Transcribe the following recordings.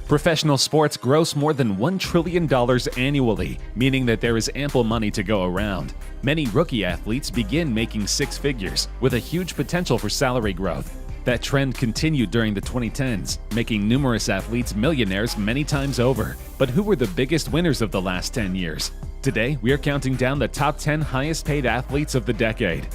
Professional sports gross more than $1 trillion annually, meaning that there is ample money to go around. Many rookie athletes begin making six figures, with a huge potential for salary growth. That trend continued during the 2010s, making numerous athletes millionaires many times over. But who were the biggest winners of the last 10 years? Today, we are counting down the top 10 highest paid athletes of the decade.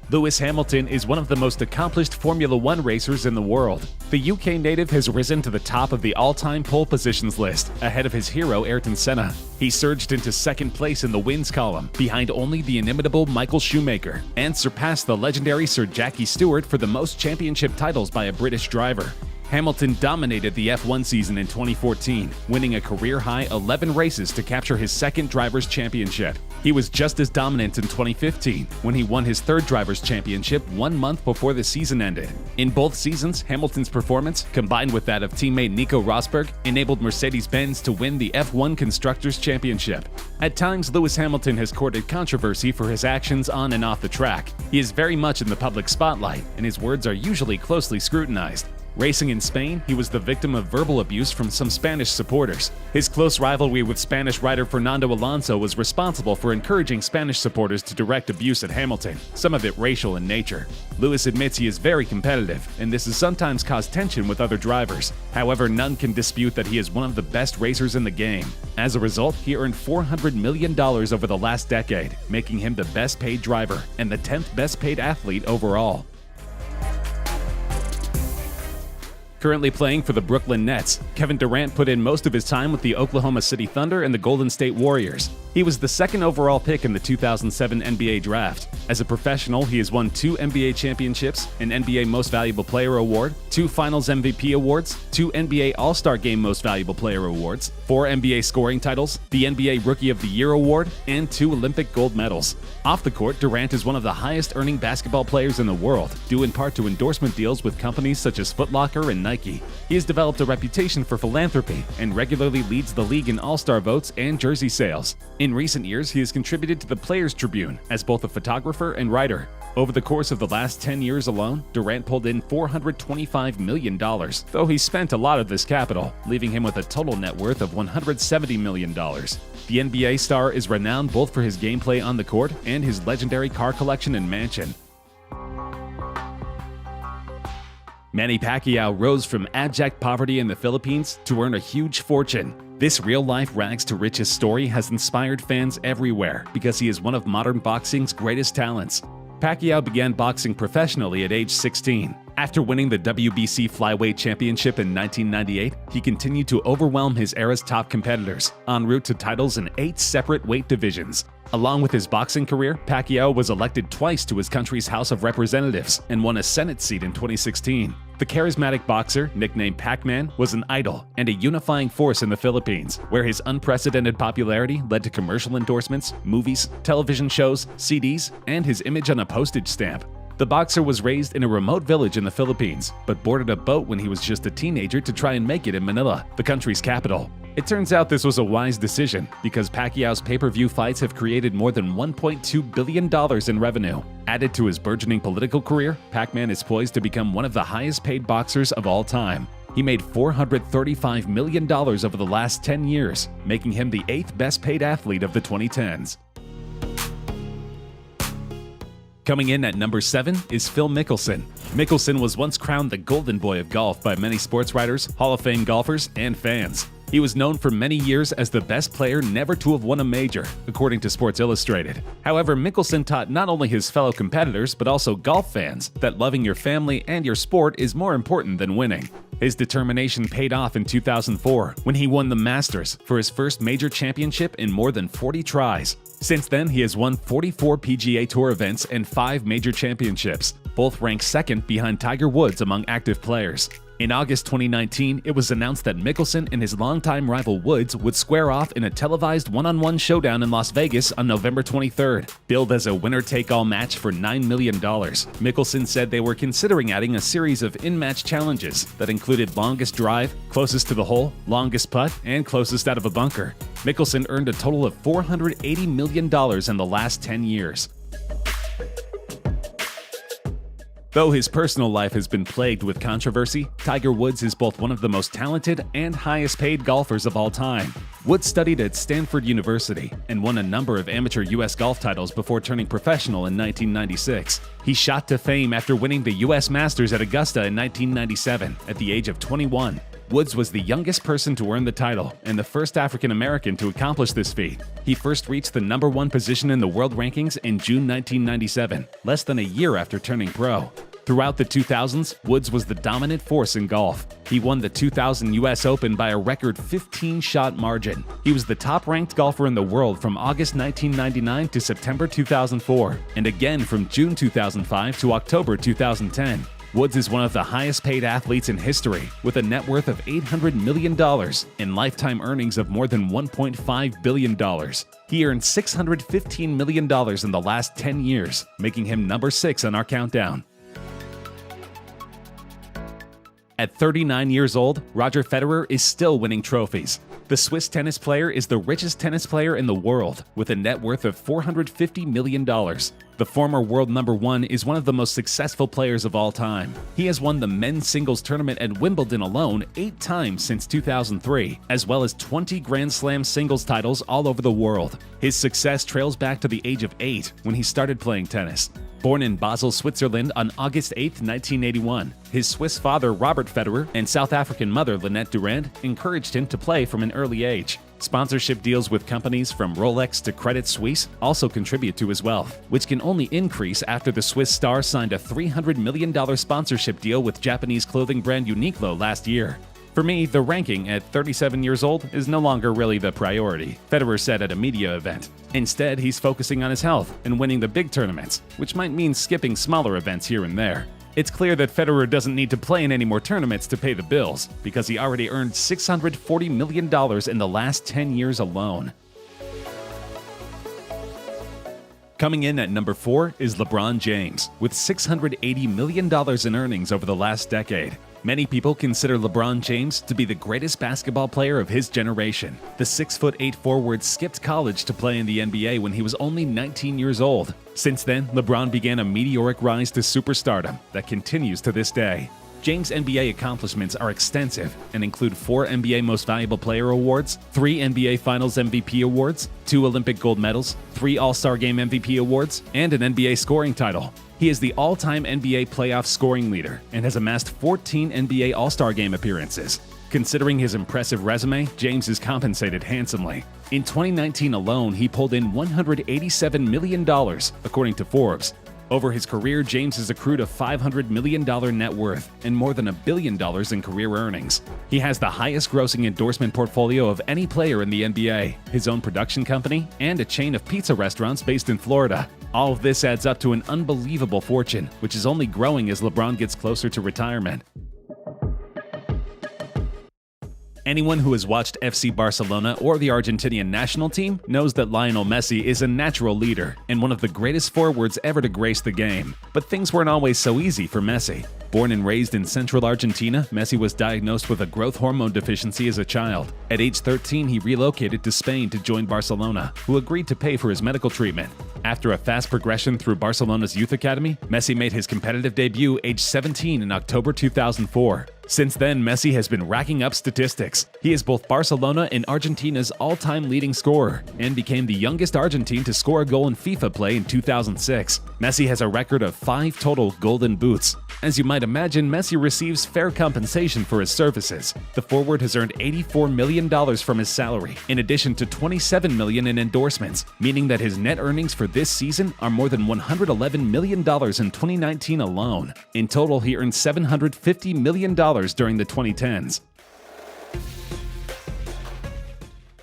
Lewis Hamilton is one of the most accomplished Formula One racers in the world. The UK native has risen to the top of the all-time pole positions list, ahead of his hero Ayrton Senna. He surged into second place in the wins column, behind only the inimitable Michael Schumacher, and surpassed the legendary Sir Jackie Stewart for the most championship titles by a British driver. Hamilton dominated the F1 season in 2014, winning a career-high 11 races to capture his second Drivers' Championship. He was just as dominant in 2015, when he won his third Drivers' Championship 1 month before the season ended. In both seasons, Hamilton's performance, combined with that of teammate Nico Rosberg, enabled Mercedes-Benz to win the F1 Constructors' Championship. At times, Lewis Hamilton has courted controversy for his actions on and off the track. He is very much in the public spotlight, and his words are usually closely scrutinized. Racing in Spain, he was the victim of verbal abuse from some Spanish supporters. His close rivalry with Spanish rider Fernando Alonso was responsible for encouraging Spanish supporters to direct abuse at Hamilton, some of it racial in nature. Lewis admits he is very competitive, and this has sometimes caused tension with other drivers. However, none can dispute that he is one of the best racers in the game. As a result, he earned $400 million over the last decade, making him the best paid driver and the 10th best paid athlete overall. Currently playing for the Brooklyn Nets, Kevin Durant put in most of his time with the Oklahoma City Thunder and the Golden State Warriors. He was the second overall pick in the 2007 NBA Draft. As a professional, he has won 2 NBA championships, an NBA Most Valuable Player award, 2 Finals MVP awards, 2 NBA All-Star Game Most Valuable Player awards, 4 NBA scoring titles, the NBA Rookie of the Year award, and 2 Olympic gold medals. Off the court, Durant is one of the highest-earning basketball players in the world, due in part to endorsement deals with companies such as Foot Locker and Nike. He has developed a reputation for philanthropy and regularly leads the league in All-Star votes and jersey sales. In recent years, he has contributed to the Players Tribune as both a photographer and writer. Over the course of the last 10 years alone, Durant pulled in $425 million, though he spent a lot of this capital, leaving him with a total net worth of $170 million. The NBA star is renowned both for his gameplay on the court and his legendary car collection and mansion. Manny Pacquiao rose from abject poverty in the Philippines to earn a huge fortune. This real-life rags-to-riches story has inspired fans everywhere because he is one of modern boxing's greatest talents. Pacquiao began boxing professionally at age 16. After winning the WBC Flyweight Championship in 1998, he continued to overwhelm his era's top competitors, en route to titles in 8 separate weight divisions. Along with his boxing career, Pacquiao was elected twice to his country's House of Representatives and won a Senate seat in 2016. The charismatic boxer, nicknamed Pac-Man, was an idol and a unifying force in the Philippines, where his unprecedented popularity led to commercial endorsements, movies, television shows, CDs, and his image on a postage stamp. The boxer was raised in a remote village in the Philippines, but boarded a boat when he was just a teenager to try and make it in Manila, the country's capital. It turns out this was a wise decision, because Pacquiao's pay-per-view fights have created more than $1.2 billion in revenue. Added to his burgeoning political career, Pac-Man is poised to become one of the highest-paid boxers of all time. He made $435 million over the last 10 years, making him the 8th best-paid athlete of the 2010s. Coming in at number 7 is Phil Mickelson. Mickelson was once crowned the golden boy of golf by many sports writers, Hall of Fame golfers, and fans. He was known for many years as the best player never to have won a major, according to Sports Illustrated. However, Mickelson taught not only his fellow competitors but also golf fans that loving your family and your sport is more important than winning. His determination paid off in 2004 when he won the Masters for his first major championship in more than 40 tries. Since then, he has won 44 PGA Tour events and 5 major championships, both ranked second behind Tiger Woods among active players. In August 2019, it was announced that Mickelson and his longtime rival Woods would square off in a televised one-on-one showdown in Las Vegas on November 23rd. Billed as a winner-take-all match for $9 million, Mickelson said they were considering adding a series of in-match challenges that included longest drive, closest to the hole, longest putt, and closest out of a bunker. Mickelson earned a total of $480 million in the last 10 years. Though his personal life has been plagued with controversy, Tiger Woods is both one of the most talented and highest-paid golfers of all time. Woods studied at Stanford University and won a number of amateur U.S. golf titles before turning professional in 1996. He shot to fame after winning the U.S. Masters at Augusta in 1997 at the age of 21. Woods was the youngest person to earn the title and the first African American to accomplish this feat. He first reached the #1 position in the world rankings in June 1997, less than a year after turning pro. Throughout the 2000s, Woods was the dominant force in golf. He won the 2000 U.S. Open by a record 15-shot margin. He was the top-ranked golfer in the world from August 1999 to September 2004, and again from June 2005 to October 2010. Woods is one of the highest-paid athletes in history, with a net worth of $800 million and lifetime earnings of more than $1.5 billion. He earned $615 million in the last 10 years, making him number 6 on our countdown. At 39 years old, Roger Federer is still winning trophies. The Swiss tennis player is the richest tennis player in the world, with a net worth of $450 million. The former world #1 is one of the most successful players of all time. He has won the men's singles tournament at Wimbledon alone 8 times since 2003, as well as 20 Grand Slam singles titles all over the world. His success trails back to the age of 8 when he started playing tennis. Born in Basel, Switzerland on August 8, 1981, his Swiss father Robert Federer and South African mother Lynette Durand encouraged him to play from an early age. Sponsorship deals with companies from Rolex to Credit Suisse also contribute to his wealth, which can only increase after the Swiss star signed a $300 million sponsorship deal with Japanese clothing brand Uniqlo last year. For me, the ranking at 37 years old is no longer really the priority, Federer said at a media event. Instead, he's focusing on his health and winning the big tournaments, which might mean skipping smaller events here and there. It's clear that Federer doesn't need to play in any more tournaments to pay the bills, because he already earned $640 million in the last 10 years alone. Coming in at number 4 is LeBron James, with $680 million in earnings over the last decade. Many people consider LeBron James to be the greatest basketball player of his generation. The 6'8" forward skipped college to play in the NBA when he was only 19 years old. Since then, LeBron began a meteoric rise to superstardom that continues to this day. James' NBA accomplishments are extensive and include 4 NBA Most Valuable Player awards, 3 NBA Finals MVP awards, 2 Olympic gold medals, 3 All-Star Game MVP awards, and an NBA scoring title. He is the all-time NBA playoff scoring leader and has amassed 14 NBA All-Star Game appearances. Considering his impressive resume, James is compensated handsomely. In 2019 alone, he pulled in $187 million, according to Forbes. Over his career, James has accrued a $500 million net worth and more than $1 billion in career earnings. He has the highest grossing endorsement portfolio of any player in the NBA, his own production company, and a chain of pizza restaurants based in Florida. All of this adds up to an unbelievable fortune, which is only growing as LeBron gets closer to retirement. Anyone who has watched FC Barcelona or the Argentinian national team knows that Lionel Messi is a natural leader and one of the greatest forwards ever to grace the game. But things weren't always so easy for Messi. Born and raised in central Argentina, Messi was diagnosed with a growth hormone deficiency as a child. At age 13, he relocated to Spain to join Barcelona, who agreed to pay for his medical treatment. After a fast progression through Barcelona's youth academy, Messi made his competitive debut age 17 in October 2004. Since then, Messi has been racking up statistics. He is both Barcelona and Argentina's all-time leading scorer and became the youngest Argentine to score a goal in FIFA play in 2006. Messi has a record of 5 total Golden Boots. As you might imagine, Messi receives fair compensation for his services. The forward has earned $84 million from his salary, in addition to $27 million in endorsements, meaning that his net earnings for this season are more than $111 million in 2019 alone. In total, he earned $750 million during the 2010s.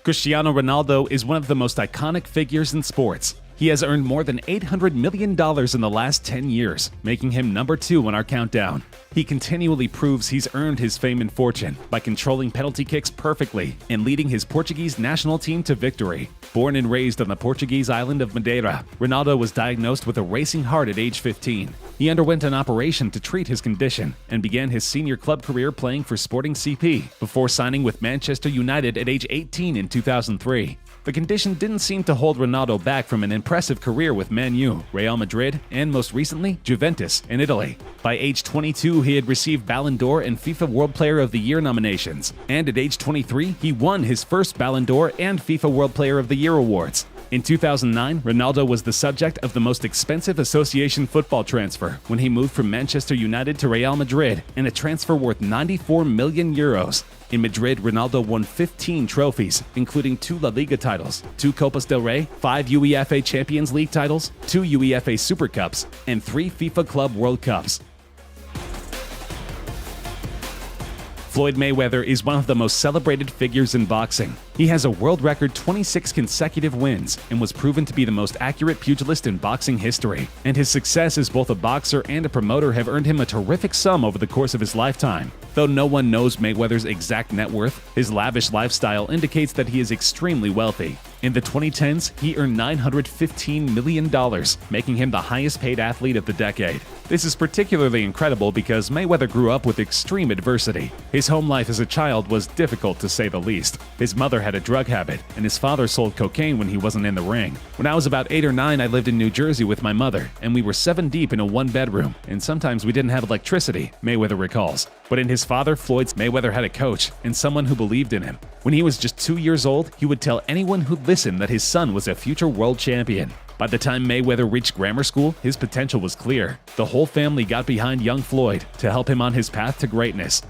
Cristiano Ronaldo is one of the most iconic figures in sports. He has earned more than $800 million in the last 10 years, making him number 2 on our countdown. He continually proves he's earned his fame and fortune by controlling penalty kicks perfectly and leading his Portuguese national team to victory. Born and raised on the Portuguese island of Madeira, Ronaldo was diagnosed with a racing heart at age 15. He underwent an operation to treat his condition and began his senior club career playing for Sporting CP before signing with Manchester United at age 18 in 2003. The condition didn't seem to hold Ronaldo back from an impressive career with Man U, Real Madrid, and most recently, Juventus in Italy. By age 22, he had received Ballon d'Or and FIFA World Player of the Year nominations, and at age 23, he won his first Ballon d'Or and FIFA World Player of the Year awards. In 2009, Ronaldo was the subject of the most expensive association football transfer when he moved from Manchester United to Real Madrid in a transfer worth €94 million. In Madrid, Ronaldo won 15 trophies, including 2 La Liga titles, 2 Copas del Rey, 5 UEFA Champions League titles, 2 UEFA Super Cups, and 3 FIFA Club World Cups. Floyd Mayweather is one of the most celebrated figures in boxing. He has a world record 26 consecutive wins and was proven to be the most accurate pugilist in boxing history. And his success as both a boxer and a promoter have earned him a terrific sum over the course of his lifetime. Though no one knows Mayweather's exact net worth, his lavish lifestyle indicates that he is extremely wealthy. In the 2010s, he earned $915 million, making him the highest-paid athlete of the decade. This is particularly incredible because Mayweather grew up with extreme adversity. His home life as a child was difficult to say the least. His mother had a drug habit, and his father sold cocaine when he wasn't in the ring. When I was about 8 or 9, I lived in New Jersey with my mother, and we were 7 deep in a one-bedroom, and sometimes we didn't have electricity, Mayweather recalls. But in his father, Floyd's, Mayweather had a coach and someone who believed in him. When he was just 2 years old, he would tell anyone who'd listen that his son was a future world champion. By the time Mayweather reached grammar school, his potential was clear. The whole family got behind young Floyd to help him on his path to greatness.